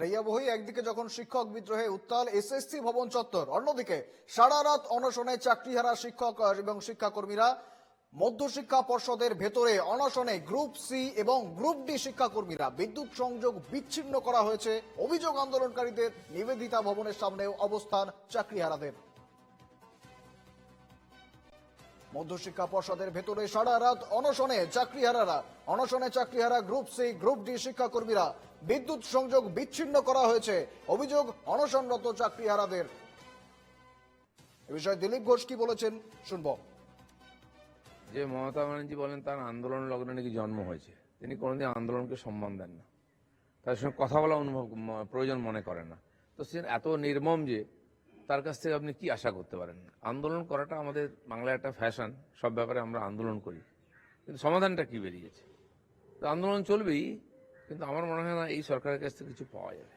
রেয়াবহী একদিকে যখন শিক্ষক বিদ্রোহে উত্তাল এসএসসি ভবন চত্বর, অন্যদিকে সারা রাত অনশনে চাকরিহারা শিক্ষক এবং শিক্ষাকর্মীরা। মধ্যশিক্ষা পর্ষদের ভেতরে অনশনে গ্রুপ সি এবং গ্রুপ ডি শিক্ষাকর্মীরা। বিদ্যুৎ সংযোগ বিচ্ছিন্ন করা হয়েছে, অভিযোগ আন্দোলনকারীদের। নিবেদিতা ভবনের সামনেও অবস্থান চাকরিহারাদের। মধ্যশিক্ষা পর্ষদের ভেতরে সারা রাত অনশনে চাকরিহারারা। অনশনে চাকরিহারা গ্রুপ সি গ্রুপ ডি শিক্ষাকর্মীরা। বিদ্যুৎ সংযোগ বিচ্ছিন্ন করা হয়েছে, অভিযোগ অনশনরত চাকরিহারাদের। এ বিষয়ে দিলীপ ঘোষ কি বলেছেন শুনবো। যে মমতা ব্যানার্জি বলেন তার আন্দোলন লগ্নে নাকি জন্ম হয়েছে, তিনি কোনোদিন আন্দোলনকে সম্মান দেন না, তার সঙ্গে কথা বলা প্রয়োজন মনে করেন না। তো সে এত নির্মম যে তার কাছ থেকে আপনি কি আশা করতে পারেন? আন্দোলন করাটা আমাদের বাংলায় একটা ফ্যাশন, সব ব্যাপারে আমরা আন্দোলন করি, কিন্তু সমাধানটা কি বেরিয়েছে? তো আন্দোলন চলবেই, কিন্তু আমার মনে হয় না এই সরকারের কাছ থেকে কিছু পাওয়া যাবে।